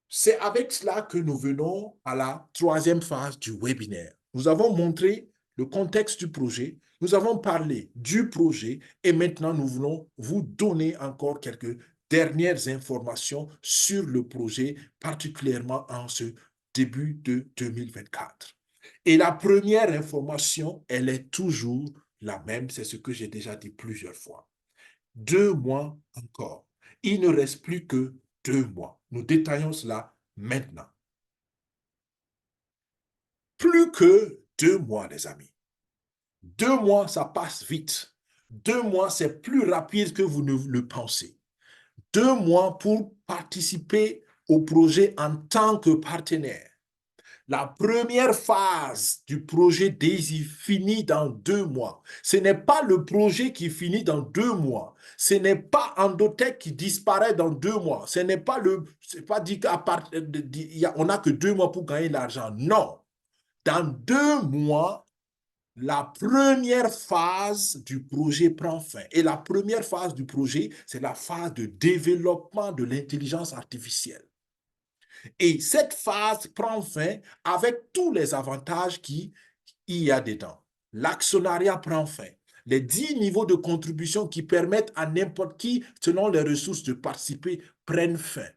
C'est avec cela que nous venons à la troisième phase du webinaire. Nous avons montré le contexte du projet, nous avons parlé du projet et maintenant nous voulons vous donner encore quelques dernières informations sur le projet, particulièrement en ce début de 2024. Et la première information, elle est toujours la même, c'est ce que j'ai déjà dit plusieurs fois. 2 mois encore. Il ne reste plus que 2 mois. Nous détaillons cela maintenant. Plus que 2 mois, les amis. 2 mois, ça passe vite. 2 mois, c'est plus rapide que vous ne le pensez. 2 mois pour participer au projet en tant que partenaire. La première phase du projet DAISY finit dans 2 mois. Ce n'est pas le projet qui finit dans 2 mois. Ce n'est pas Endotech qui disparaît dans 2 mois. Ce n'est pas c'est pas dit qu'à part, on n'a que 2 mois pour gagner l'argent. Non. Dans 2 mois, la première phase du projet prend fin. Et la première phase du projet, c'est la phase de développement de l'intelligence artificielle. Et cette phase prend fin avec tous les avantages qu'il y a dedans. L'actionnariat prend fin. Les 10 niveaux de contribution qui permettent à n'importe qui, selon les ressources, de participer prennent fin.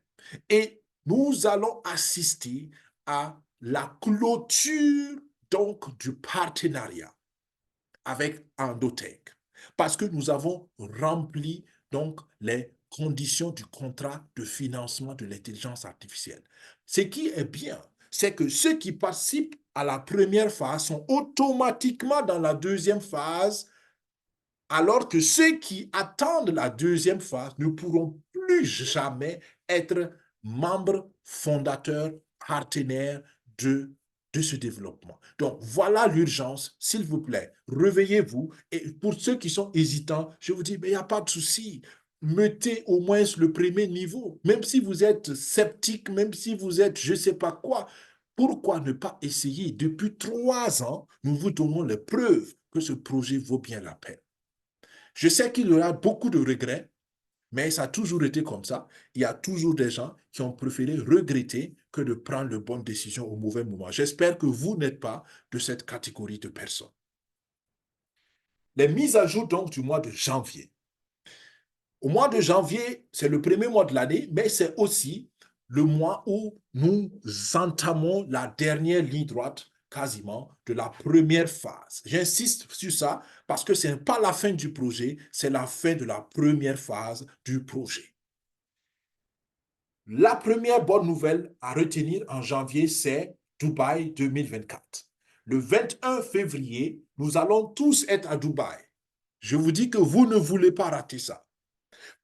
Et nous allons assister à la clôture donc du partenariat avec Endotech parce que nous avons rempli donc les conditions du contrat de financement de l'intelligence artificielle. Ce qui est bien, c'est que ceux qui participent à la première phase sont automatiquement dans la deuxième phase, alors que ceux qui attendent la deuxième phase ne pourront plus jamais être membres fondateurs, partenaires de ce développement. Donc, voilà l'urgence. S'il vous plaît, réveillez-vous. Et pour ceux qui sont hésitants, je vous dis, mais il n'y a pas de souci. Mettez au moins le premier niveau. Même si vous êtes sceptique, même si vous êtes je ne sais pas quoi, pourquoi ne pas essayer? Depuis 3 ans, nous vous donnons les preuves que ce projet vaut bien la peine. Je sais qu'il y aura beaucoup de regrets, mais ça a toujours été comme ça. Il y a toujours des gens qui ont préféré regretter que de prendre les bonnes décisions au mauvais moment. J'espère que vous n'êtes pas de cette catégorie de personnes. Les mises à jour donc du mois de janvier. Au mois de janvier, c'est le premier mois de l'année, mais c'est aussi le mois où nous entamons la dernière ligne droite quasiment de la première phase. J'insiste sur ça parce que ce n'est pas la fin du projet, c'est la fin de la première phase du projet. La première bonne nouvelle à retenir en janvier, c'est Dubaï 2024. Le 21 février, nous allons tous être à Dubaï. Je vous dis que vous ne voulez pas rater ça.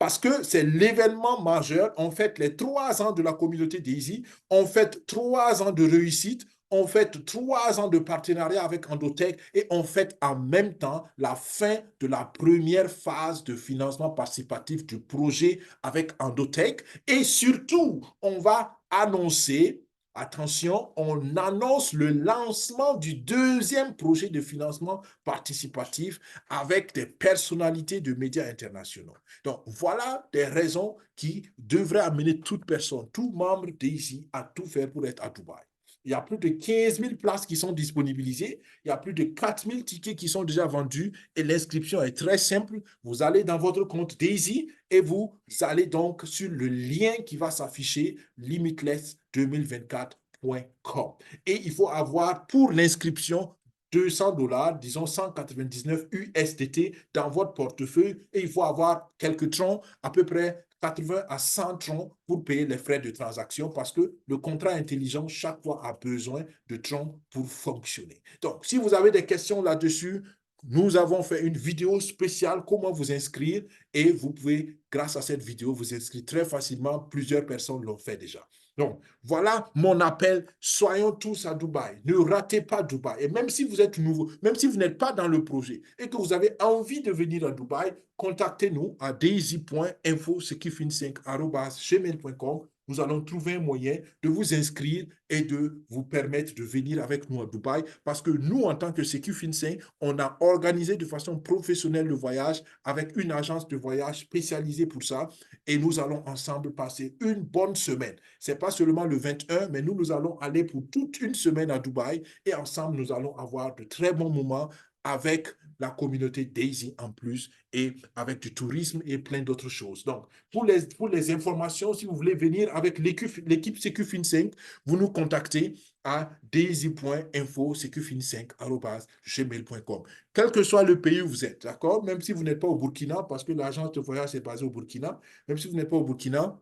Parce que c'est l'événement majeur. On fête les 3 ans de la communauté DAISY, on fête 3 ans de réussite, on fête 3 ans de partenariat avec Endotech et on fête en même temps la fin de la première phase de financement participatif du projet avec Endotech. Et surtout, on va annoncer, attention, on annonce le lancement du deuxième projet de financement participatif avec des personnalités de médias internationaux. Donc, voilà des raisons qui devraient amener toute personne, tout membre d'ici à tout faire pour être à Dubaï. Il y a plus de 15 000 places qui sont disponibilisées. Il y a plus de 4 000 tickets qui sont déjà vendus et l'inscription est très simple. Vous allez dans votre compte Daisy et vous allez donc sur le lien qui va s'afficher limitless2024.com. Et il faut avoir pour l'inscription $200, disons 199 USDT dans votre portefeuille et il faut avoir quelques troncs, à peu près 80 à 100 troncs pour payer les frais de transaction parce que le contrat intelligent, chaque fois, a besoin de troncs pour fonctionner. Donc, si vous avez des questions là-dessus, nous avons fait une vidéo spéciale comment vous inscrire et vous pouvez, grâce à cette vidéo, vous inscrire très facilement. Plusieurs personnes l'ont fait déjà. Donc, voilà mon appel. Soyons tous à Dubaï. Ne ratez pas Dubaï. Et même si vous êtes nouveau, même si vous n'êtes pas dans le projet et que vous avez envie de venir à Dubaï, contactez-nous à daisy.info@gmail.com nous allons trouver un moyen de vous inscrire et de vous permettre de venir avec nous à Dubaï parce que nous, en tant que SecuFin5, on a organisé de façon professionnelle le voyage avec une agence de voyage spécialisée pour ça et nous allons ensemble passer une bonne semaine. Ce n'est pas seulement le 21, mais nous allons aller pour toute une semaine à Dubaï et ensemble, nous allons avoir de très bons moments avec la communauté Daisy en plus et avec du tourisme et plein d'autres choses. Donc, pour les informations, si vous voulez venir avec l'équipe SecuFin5, vous nous contactez à daisy.info.secufin5@gmail.com. Quel que soit le pays où vous êtes, d'accord? Même si vous n'êtes pas au Burkina, parce que l'agence de voyage est basée au Burkina, même si vous n'êtes pas au Burkina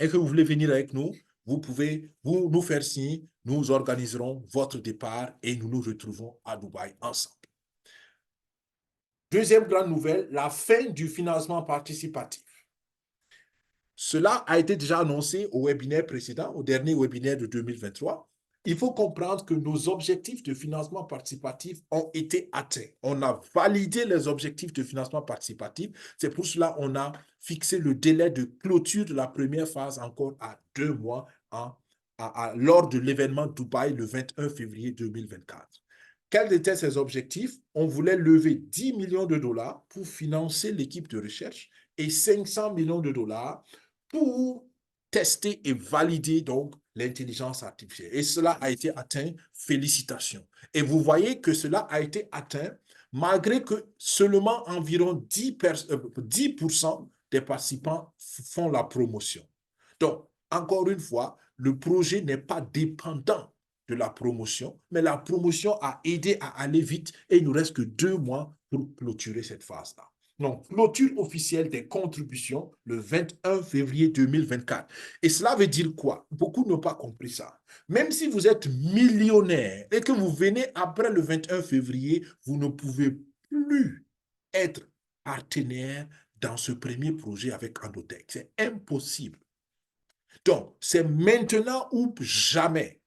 et que vous voulez venir avec nous, vous pouvez nous faire signe, nous organiserons votre départ et nous nous retrouvons à Dubaï ensemble. Deuxième grande nouvelle, la fin du financement participatif. Cela a été déjà annoncé au webinaire précédent, au dernier webinaire de 2023. Il faut comprendre que nos objectifs de financement participatif ont été atteints. On a validé les objectifs de financement participatif. C'est pour cela qu'on a fixé le délai de clôture de la première phase encore à 2 mois lors de l'événement Dubaï le 21 février 2024. Quels étaient ces objectifs? On voulait lever 10 millions de dollars pour financer l'équipe de recherche et 500 millions de dollars pour tester et valider donc l'intelligence artificielle. Et cela a été atteint. Félicitations. Et vous voyez que cela a été atteint malgré que seulement environ 10% des participants font la promotion. Donc, encore une fois, le projet n'est pas dépendant de la promotion, mais la promotion a aidé à aller vite et il nous reste que 2 mois pour clôturer cette phase-là. Donc, clôture officielle des contributions le 21 février 2024. Et cela veut dire quoi? Beaucoup n'ont pas compris ça. Même si vous êtes millionnaire et que vous venez après le 21 février, vous ne pouvez plus être partenaire dans ce premier projet avec Andotech. C'est impossible. Donc, c'est maintenant ou jamais.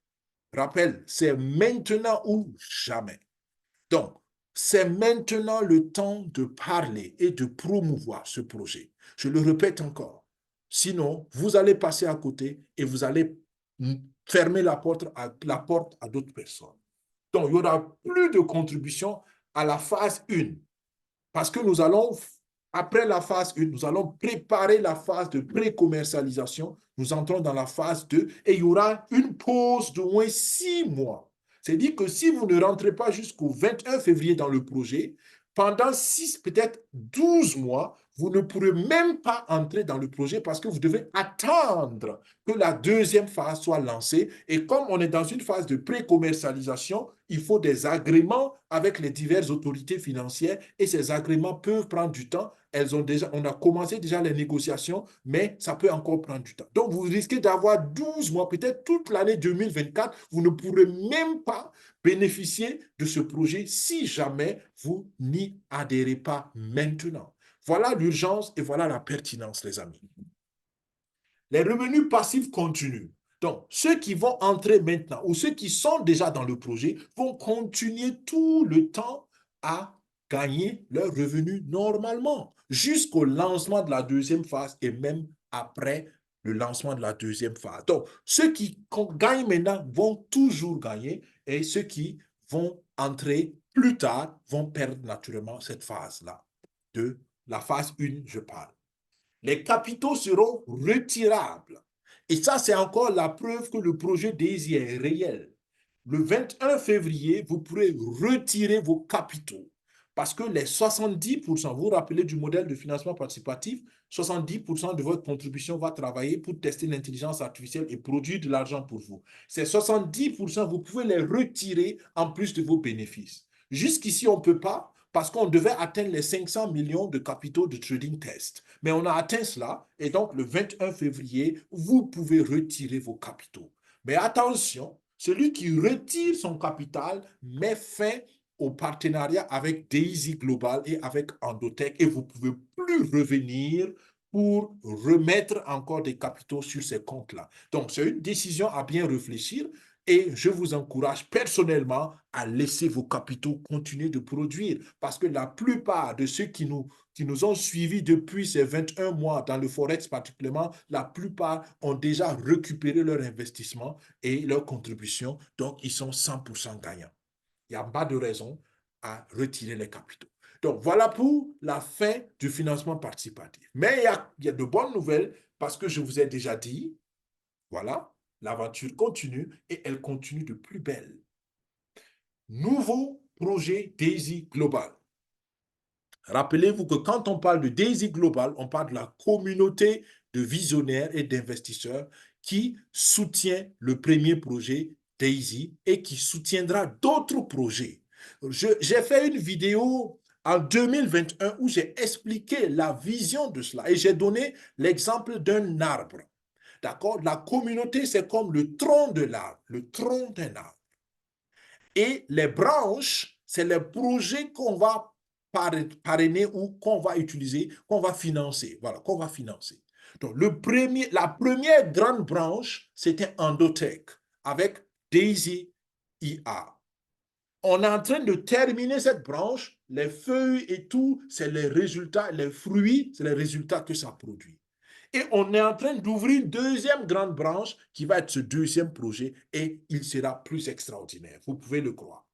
Rappel, c'est maintenant ou jamais. Donc, c'est maintenant le temps de parler et de promouvoir ce projet. Je le répète encore. Sinon, vous allez passer à côté et vous allez fermer la porte à d'autres personnes. Donc, il n'y aura plus de contribution à la phase 1 parce que nous allons, après la phase 1, nous allons préparer la phase de pré-commercialisation. Nous entrons dans la phase 2 et il y aura une pause d'au moins 6 mois. C'est-à-dire que si vous ne rentrez pas jusqu'au 21 février dans le projet, pendant 6, peut-être 12 mois, vous ne pourrez même pas entrer dans le projet parce que vous devez attendre que la deuxième phase soit lancée. Et comme on est dans une phase de pré-commercialisation, il faut des agréments avec les diverses autorités financières et ces agréments peuvent prendre du temps. On a commencé déjà les négociations, mais ça peut encore prendre du temps. Donc, vous risquez d'avoir 12 mois, peut-être toute l'année 2024, vous ne pourrez même pas bénéficier de ce projet si jamais vous n'y adhérez pas maintenant. Voilà l'urgence et voilà la pertinence, les amis. Les revenus passifs continus. Donc, ceux qui vont entrer maintenant ou ceux qui sont déjà dans le projet vont continuer tout le temps à gagner leurs revenus normalement jusqu'au lancement de la deuxième phase et même après le lancement de la deuxième phase. Donc, ceux qui gagnent maintenant vont toujours gagner et ceux qui vont entrer plus tard vont perdre naturellement cette phase-là. De la phase 1, je parle. Les capitaux seront retirables. Et ça, c'est encore la preuve que le projet Daisy est réel. Le 21 février, vous pourrez retirer vos capitaux parce que les 70%, vous vous rappelez du modèle de financement participatif, 70% de votre contribution va travailler pour tester l'intelligence artificielle et produire de l'argent pour vous. Ces 70%, vous pouvez les retirer en plus de vos bénéfices. Jusqu'ici, on ne peut pas parce qu'on devait atteindre les 500 millions de capitaux de trading test. Mais on a atteint cela et donc le 21 février, vous pouvez retirer vos capitaux. Mais attention, celui qui retire son capital met fin au partenariat avec Daisy Global et avec Andotech et vous ne pouvez plus revenir pour remettre encore des capitaux sur ces comptes-là. Donc, c'est une décision à bien réfléchir. Et je vous encourage personnellement à laisser vos capitaux continuer de produire. Parce que la plupart de ceux qui nous ont suivis depuis ces 21 mois, dans le Forex particulièrement, la plupart ont déjà récupéré leur investissement et leur contribution. Donc, ils sont 100% gagnants. Il n'y a pas de raison à retirer les capitaux. Donc, voilà pour la fin du financement participatif. Mais il y a de bonnes nouvelles parce que je vous ai déjà dit, voilà, l'aventure continue et elle continue de plus belle. Nouveau projet Daisy Global. Rappelez-vous que quand on parle de Daisy Global, on parle de la communauté de visionnaires et d'investisseurs qui soutient le premier projet Daisy et qui soutiendra d'autres projets. J'ai fait une vidéo en 2021 où j'ai expliqué la vision de cela et j'ai donné l'exemple d'un arbre. D'accord? La communauté, c'est comme le tronc de l'arbre, le tronc d'un arbre. Et les branches, c'est les projets qu'on va parrainer ou qu'on va utiliser, qu'on va financer. Voilà, qu'on va financer. Donc, la première grande branche, c'était Endotech avec Daisy IA. On est en train de terminer cette branche, les feuilles et tout, c'est les résultats, les fruits, c'est les résultats que ça produit. Et on est en train d'ouvrir une deuxième grande branche qui va être ce deuxième projet et il sera plus extraordinaire. Vous pouvez le croire.